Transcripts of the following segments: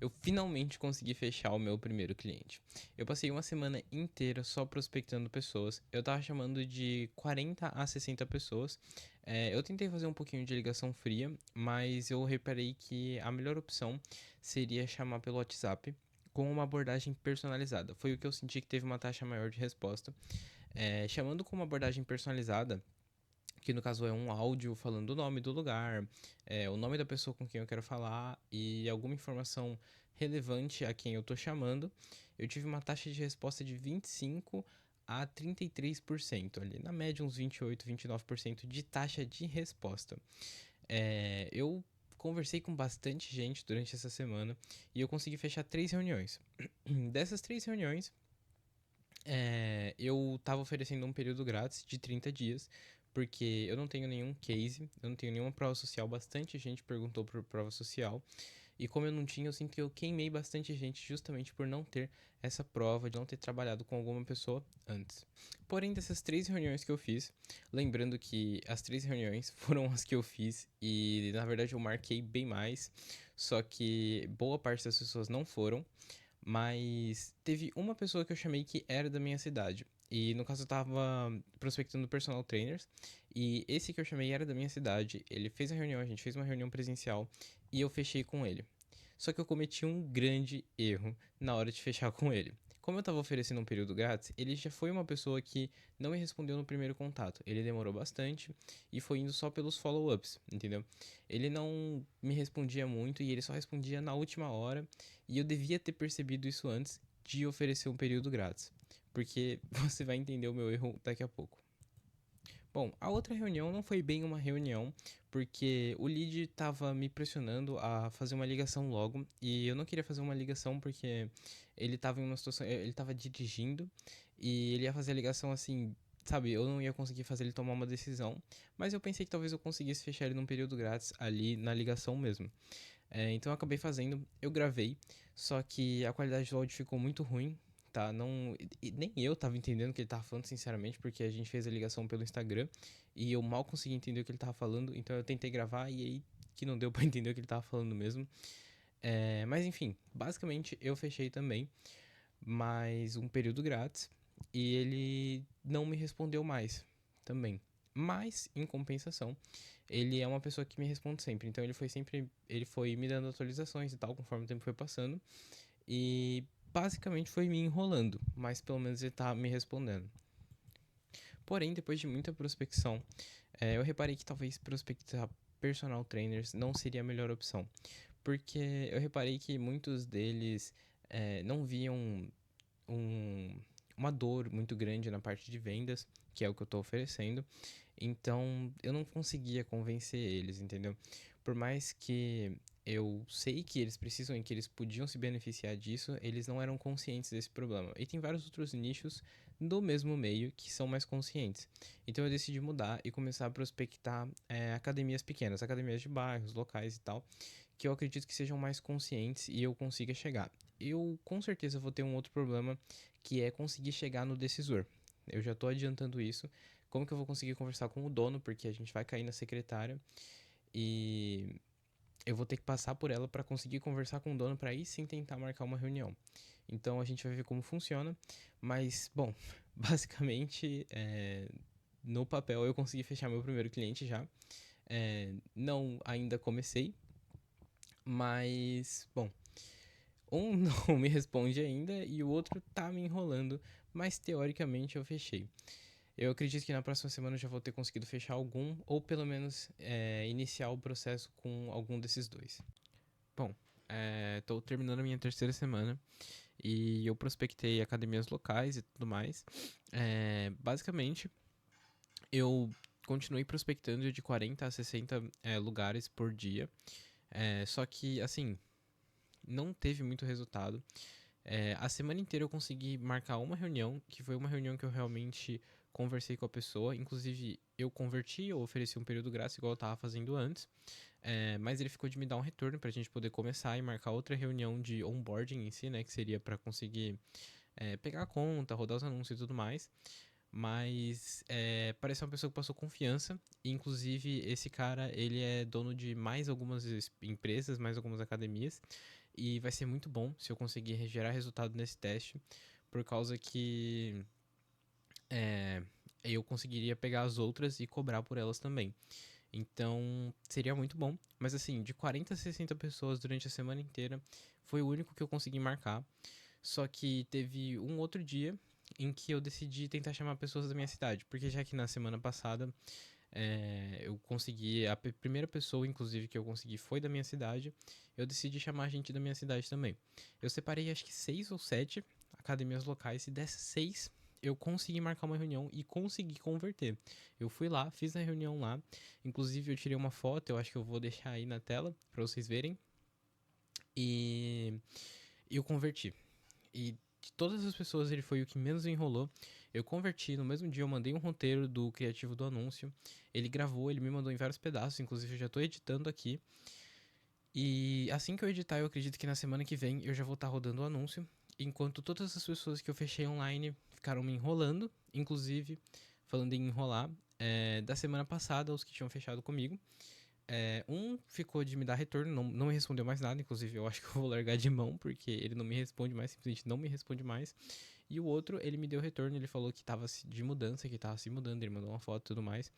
Eu finalmente consegui fechar o meu primeiro cliente. Eu passei uma semana inteira só prospectando pessoas. Eu tava chamando de 40 a 60 pessoas. Eu tentei fazer um pouquinho de ligação fria, mas eu reparei que a melhor opção seria chamar pelo WhatsApp com uma abordagem personalizada. Foi o que eu senti que teve uma taxa maior de resposta. Chamando com uma abordagem personalizada, que no caso é um áudio falando o nome do lugar, o nome da pessoa com quem eu quero falar e alguma informação relevante a quem eu tô chamando, eu tive uma taxa de resposta de 25 a 33% ali, na média uns 28, 29% de taxa de resposta. Eu conversei com bastante gente durante essa semana e eu consegui fechar 3 reuniões. Dessas 3 reuniões, eu tava oferecendo um período grátis de 30 dias, porque eu não tenho nenhum case, eu não tenho nenhuma prova social. Bastante gente perguntou por prova social, e como eu não tinha, eu sinto que eu queimei bastante gente justamente por não ter essa prova, de não ter trabalhado com alguma pessoa antes. Porém, dessas 3 reuniões que eu fiz, lembrando que as 3 reuniões foram as que eu fiz, e na verdade eu marquei bem mais, só que boa parte das pessoas não foram. Mas teve uma pessoa que eu chamei que era da minha cidade. E no caso eu tava prospectando personal trainers. E esse que eu chamei era da minha cidade. Ele fez a reunião, a gente fez uma reunião presencial. E eu fechei com ele. Só que eu cometi um grande erro na hora de fechar com ele. Como eu estava oferecendo um período grátis, ele já foi uma pessoa que não me respondeu no primeiro contato. Ele demorou bastante e foi indo só pelos follow-ups, entendeu? Ele não me respondia muito e ele só respondia na última hora. E eu devia ter percebido isso antes de oferecer um período grátis. Porque você vai entender o meu erro daqui a pouco. Bom, a outra reunião não foi bem uma reunião, porque o lead estava me pressionando a fazer uma ligação logo, e eu não queria fazer uma ligação porque ele estava em uma situação, ele estava dirigindo e ele ia fazer a ligação assim, sabe, eu não ia conseguir fazer ele tomar uma decisão, mas eu pensei que talvez eu conseguisse fechar ele num período grátis ali na ligação mesmo. Então eu acabei fazendo, eu gravei, só que a qualidade do áudio ficou muito ruim, tá? Não, nem eu tava entendendo o que ele tava falando, sinceramente, porque a gente fez a ligação pelo Instagram e eu mal consegui entender o que ele tava falando, então eu tentei gravar e aí que não deu pra entender o que ele tava falando mesmo. Mas enfim, basicamente eu fechei também mais um período grátis e ele não me respondeu mais também. Mas, em compensação, ele é uma pessoa que me responde sempre. Então ele foi me dando atualizações e tal, conforme o tempo foi passando. E basicamente foi me enrolando, mas pelo menos ele tá me respondendo. Porém, depois de muita prospecção, eu reparei que talvez prospectar personal trainers não seria a melhor opção. Porque eu reparei que muitos deles não viam um, uma dor muito grande na parte de vendas, que é o que eu estou oferecendo. Então eu não conseguia convencer eles, entendeu? Por mais que eu sei que eles precisam e que eles podiam se beneficiar disso, eles não eram conscientes desse problema. E tem vários outros nichos do mesmo meio que são mais conscientes. Então eu decidi mudar e começar a prospectar academias pequenas, academias de bairros, locais e tal, que eu acredito que sejam mais conscientes e eu consiga chegar. Eu com certeza vou ter um outro problema, que é conseguir chegar no decisor. Eu já estou adiantando isso. Como que eu vou conseguir conversar com o dono? Porque a gente vai cair na secretária e eu vou ter que passar por ela para conseguir conversar com o dono para aí sim tentar marcar uma reunião. Então a gente vai ver como funciona. Mas, bom, basicamente no papel eu consegui fechar meu primeiro cliente já. Não ainda comecei, mas, bom, um não me responde ainda e o outro tá me enrolando, mas teoricamente eu fechei. Eu acredito que na próxima semana eu já vou ter conseguido fechar algum, ou pelo menos iniciar o processo com algum desses dois. Bom, tô terminando a minha terceira semana e eu prospectei academias locais e tudo mais. Basicamente, eu continuei prospectando de 40 a 60 lugares por dia. Só que, assim, não teve muito resultado. A semana inteira eu consegui marcar uma reunião, que foi uma reunião que eu realmente conversei com a pessoa. Inclusive, eu converti, eu ofereci um período grátis, igual eu estava fazendo antes. Mas ele ficou de me dar um retorno para a gente poder começar e marcar outra reunião de onboarding em si, né? Que seria para conseguir pegar a conta, rodar os anúncios e tudo mais. Mas parece uma pessoa que passou confiança. Inclusive, esse cara, ele é dono de mais algumas empresas, mais algumas academias. E vai ser muito bom se eu conseguir gerar resultado nesse teste, por causa que é, eu conseguiria pegar as outras e cobrar por elas também. Então, seria muito bom. Mas assim, de 40 a 60 pessoas durante a semana inteira, foi o único que eu consegui marcar. Só que teve um outro dia em que eu decidi tentar chamar pessoas da minha cidade. Porque já que na semana passada eu consegui, a primeira pessoa, inclusive, que eu consegui foi da minha cidade, eu decidi chamar a gente da minha cidade também. Eu separei acho que 6 ou 7 academias locais, e dessas 6 eu consegui marcar uma reunião e consegui converter. Eu fui lá, fiz a reunião lá, inclusive eu tirei uma foto, eu acho que eu vou deixar aí na tela para vocês verem, e eu converti. E de todas as pessoas, ele foi o que menos enrolou. Eu converti, no mesmo dia eu mandei um roteiro do criativo do anúncio. Ele gravou, ele me mandou em vários pedaços, inclusive eu já tô editando aqui. E assim que eu editar, eu acredito que na semana que vem eu já vou estar rodando o anúncio. Enquanto todas as pessoas que eu fechei online ficaram me enrolando, inclusive, falando em enrolar, da semana passada, os que tinham fechado comigo, um ficou de me dar retorno, não me respondeu mais nada. Inclusive, eu acho que eu vou largar de mão, porque ele não me responde mais, simplesmente não me responde mais. E o outro, ele me deu retorno, ele falou que tava de mudança, que tava se mudando, ele mandou uma foto e tudo mais.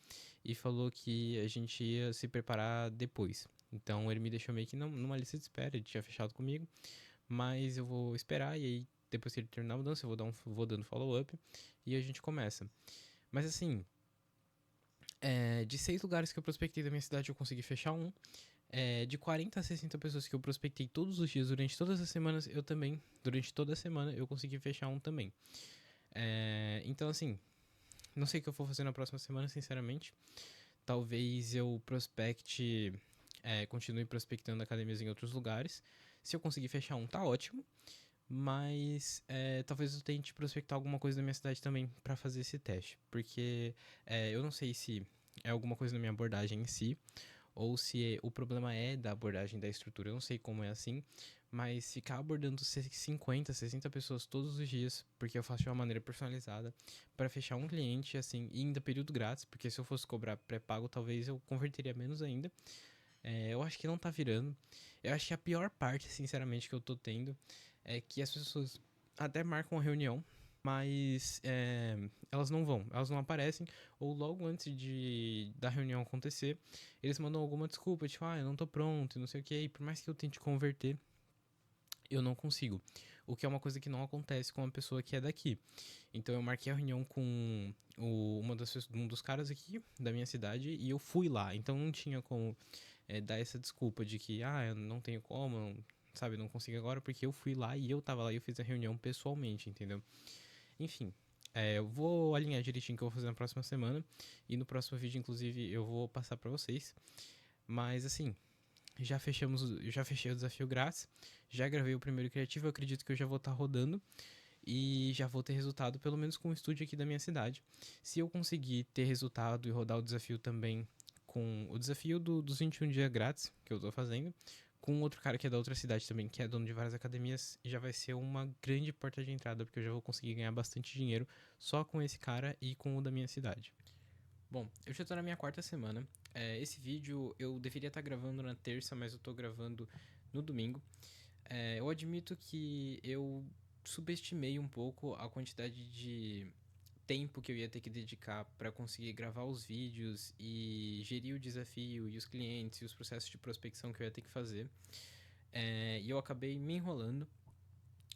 E falou que a gente ia se preparar depois. Então ele me deixou meio que numa lista de espera, ele tinha fechado comigo. Mas eu vou esperar, e aí depois que ele terminar a mudança, eu vou dando follow-up e a gente começa. Mas assim, de 6 lugares que eu prospectei da minha cidade, eu consegui fechar um. De 40 a 60 pessoas que eu prospectei todos os dias, durante todas as semanas, eu também, durante toda a semana, eu consegui fechar um também. Então, assim, não sei o que eu vou fazer na próxima semana, sinceramente. Talvez eu continue prospectando academias em outros lugares. Se eu conseguir fechar um, tá ótimo. Mas talvez eu tente prospectar alguma coisa da minha cidade também para fazer esse teste. Porque eu não sei se é alguma coisa na minha abordagem em si, ou se o problema é da abordagem da estrutura. Eu não sei como é assim, mas ficar abordando 50, 60 pessoas todos os dias, porque eu faço de uma maneira personalizada, para fechar um cliente, assim, e ainda período grátis, porque se eu fosse cobrar pré-pago, talvez eu converteria menos ainda. Eu acho que não tá virando. Eu acho que a pior parte, sinceramente, que eu tô tendo é que as pessoas até marcam uma reunião, mas elas não aparecem, ou logo antes da reunião acontecer, eles mandam alguma desculpa, tipo, eu não tô pronto, e não sei o que, e por mais que eu tente converter, eu não consigo. O que é uma coisa que não acontece com uma pessoa que é daqui. Então eu marquei a reunião com um dos caras aqui da minha cidade e eu fui lá. Então não tinha como dar essa desculpa de que, eu não tenho como, sabe, não consigo agora, porque eu fui lá e eu tava lá e eu fiz a reunião pessoalmente, entendeu? Enfim, eu vou alinhar direitinho o que eu vou fazer na próxima semana. E no próximo vídeo, inclusive, eu vou passar pra vocês. Mas assim, já fechei o desafio grátis, já gravei o primeiro criativo, eu acredito que eu já vou estar rodando e já vou ter resultado, pelo menos com o estúdio aqui da minha cidade. Se eu conseguir ter resultado e rodar o desafio também com o desafio dos 21 dias grátis que eu tô fazendo, com outro cara que é da outra cidade também, que é dono de várias academias, já vai ser uma grande porta de entrada, porque eu já vou conseguir ganhar bastante dinheiro só com esse cara e com o da minha cidade. Bom, eu já tô na minha 4ª semana. Esse vídeo eu deveria estar gravando na terça, mas eu tô gravando no domingo. Eu admito que eu subestimei um pouco a quantidade de tempo que eu ia ter que dedicar para conseguir gravar os vídeos e gerir o desafio e os clientes e os processos de prospecção que eu ia ter que fazer. E eu acabei me enrolando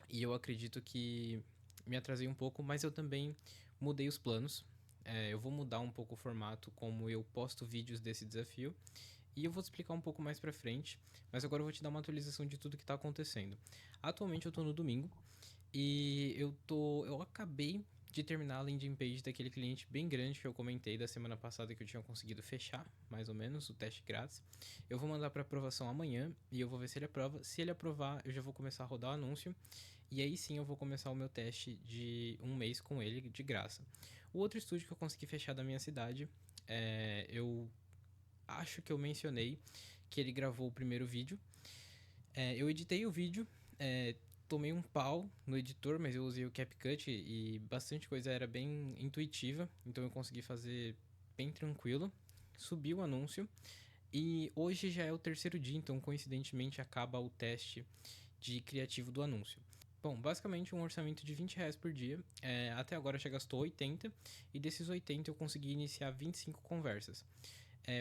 e eu acredito que me atrasei um pouco, mas eu também mudei os planos. Eu vou mudar um pouco o formato como eu posto vídeos desse desafio e eu vou te explicar um pouco mais pra frente, mas agora eu vou te dar uma atualização de tudo que tá acontecendo. Atualmente eu tô no domingo e eu acabei de terminar a landing page daquele cliente bem grande que eu comentei da semana passada que eu tinha conseguido fechar, mais ou menos, o teste grátis. Eu vou mandar para aprovação amanhã e eu vou ver se ele aprova. Se ele aprovar, eu já vou começar a rodar o anúncio e aí sim eu vou começar o meu teste de um mês com ele de graça. O outro estúdio que eu consegui fechar da minha cidade, eu acho que eu mencionei que ele gravou o primeiro vídeo. Eu editei o vídeo, tomei um pau no editor, mas eu usei o CapCut e bastante coisa era bem intuitiva, então eu consegui fazer bem tranquilo. Subi o anúncio e hoje já é o terceiro dia, então coincidentemente acaba o teste de criativo do anúncio. Bom, basicamente um orçamento de R$ 20 por dia. Até agora já gastou 80 e desses 80 eu consegui iniciar 25 conversas.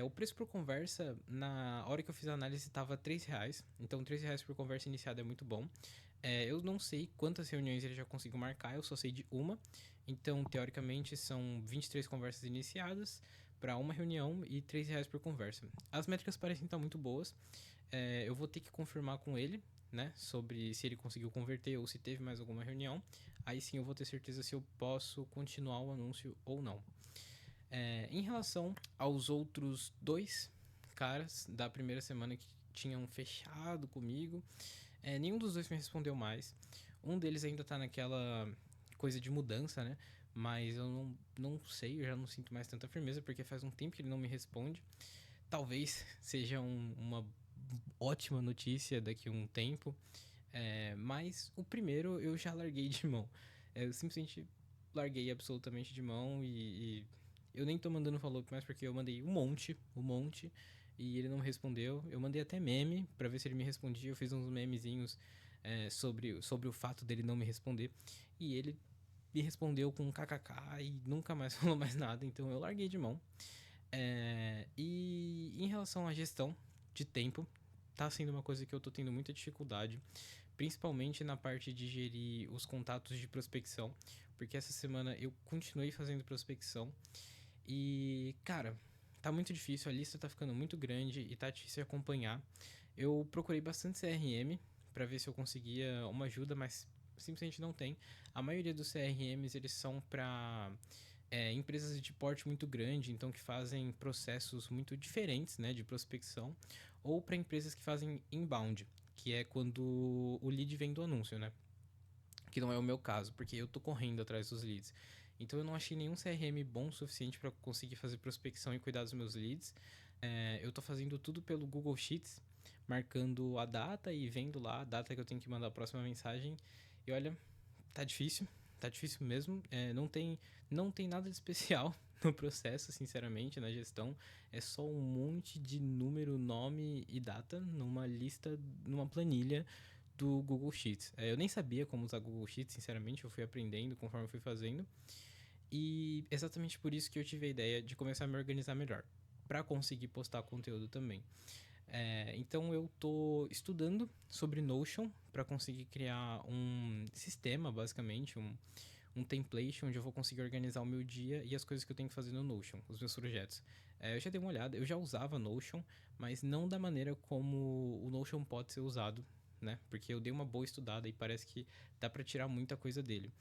O preço por conversa, na hora que eu fiz a análise, estava R$ 3. Então, R$ 3 por conversa iniciada é muito bom. Eu não sei quantas reuniões ele já conseguiu marcar, eu só sei de uma. Então, teoricamente, são 23 conversas iniciadas para uma reunião e R$ 3 por conversa. As métricas parecem estar muito boas. Eu vou ter que confirmar com ele, né, sobre se ele conseguiu converter ou se teve mais alguma reunião. Aí sim eu vou ter certeza se eu posso continuar o anúncio ou não. Em relação aos outros dois caras da primeira semana que tinham fechado comigo, nenhum dos dois me respondeu mais. Um deles ainda tá naquela coisa de mudança, né? Mas eu não sei, eu já não sinto mais tanta firmeza, porque faz um tempo que ele não me responde. Talvez seja uma ótima notícia daqui a um tempo. Mas o primeiro eu já larguei de mão. Eu simplesmente larguei absolutamente de mão e eu nem tô mandando follow-up mais porque eu mandei um monte, e ele não me respondeu. Eu mandei até meme pra ver se ele me respondia. Eu fiz uns memezinhos sobre o fato dele não me responder. E ele me respondeu com um kkk e nunca mais falou mais nada, então eu larguei de mão. E em relação à gestão de tempo, tá sendo uma coisa que eu tô tendo muita dificuldade, principalmente na parte de gerir os contatos de prospecção, porque essa semana eu continuei fazendo prospecção e, cara, tá muito difícil, a lista tá ficando muito grande e tá difícil acompanhar. Eu procurei bastante CRM para ver se eu conseguia uma ajuda, mas simplesmente não tem. A maioria dos CRMs, eles são para empresas de porte muito grande, então que fazem processos muito diferentes, né, de prospecção, ou para empresas que fazem inbound, que é quando o lead vem do anúncio, né? Que não é o meu caso, porque eu tô correndo atrás dos leads. Então eu não achei nenhum CRM bom o suficiente para conseguir fazer prospecção e cuidar dos meus leads. Eu tô fazendo tudo pelo Google Sheets, marcando a data e vendo lá a data que eu tenho que mandar a próxima mensagem. E olha, tá difícil mesmo. Não tem nada de especial no processo, sinceramente, na gestão. É só um monte de número, nome e data numa lista, numa planilha do Google Sheets. Eu nem sabia como usar Google Sheets, sinceramente, eu fui aprendendo conforme eu fui fazendo. E exatamente por isso que eu tive a ideia de começar a me organizar melhor, para conseguir postar conteúdo também. Então eu tô estudando sobre Notion para conseguir criar um sistema, basicamente, um template onde eu vou conseguir organizar o meu dia e as coisas que eu tenho que fazer no Notion, os meus projetos. Eu já dei uma olhada, eu já usava Notion, mas não da maneira como o Notion pode ser usado, né? Porque eu dei uma boa estudada e parece que dá para tirar muita coisa dele.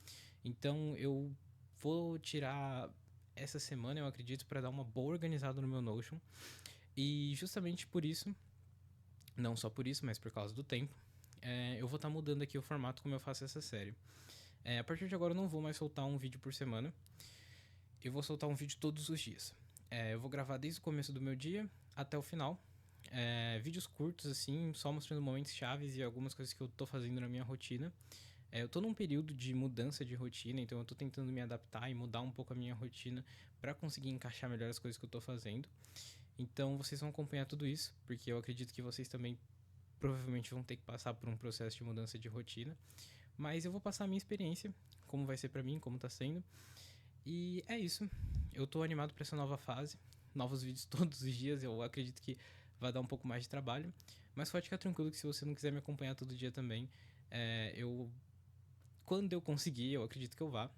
Então eu vou tirar essa semana, eu acredito, para dar uma boa organizada no meu Notion. E justamente por isso, não só por isso, mas por causa do tempo, eu vou estar mudando aqui o formato como eu faço essa série. A partir de agora eu não vou mais soltar um vídeo por semana. Eu vou soltar um vídeo todos os dias. Eu vou gravar desde o começo do meu dia até o final. Vídeos curtos, assim, só mostrando momentos chaves e algumas coisas que eu tô fazendo na minha rotina. Eu tô num período de mudança de rotina, então eu tô tentando me adaptar e mudar um pouco a minha rotina para conseguir encaixar melhor as coisas que eu tô fazendo. Então vocês vão acompanhar tudo isso, porque eu acredito que vocês também provavelmente vão ter que passar por um processo de mudança de rotina. Mas eu vou passar a minha experiência, como vai ser para mim, como tá sendo. E é isso. Eu tô animado para essa nova fase. Novos vídeos todos os dias. Eu acredito que vai dar um pouco mais de trabalho. Mas pode ficar tranquilo que se você não quiser me acompanhar todo dia também, quando eu conseguir, eu acredito que eu vá,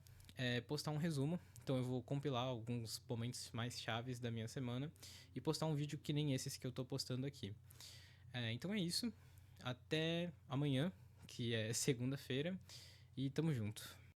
postar um resumo. Então eu vou compilar alguns momentos mais chaves da minha semana e postar um vídeo que nem esses que eu tô postando aqui. Então é isso. Até amanhã, que é segunda-feira. E tamo junto.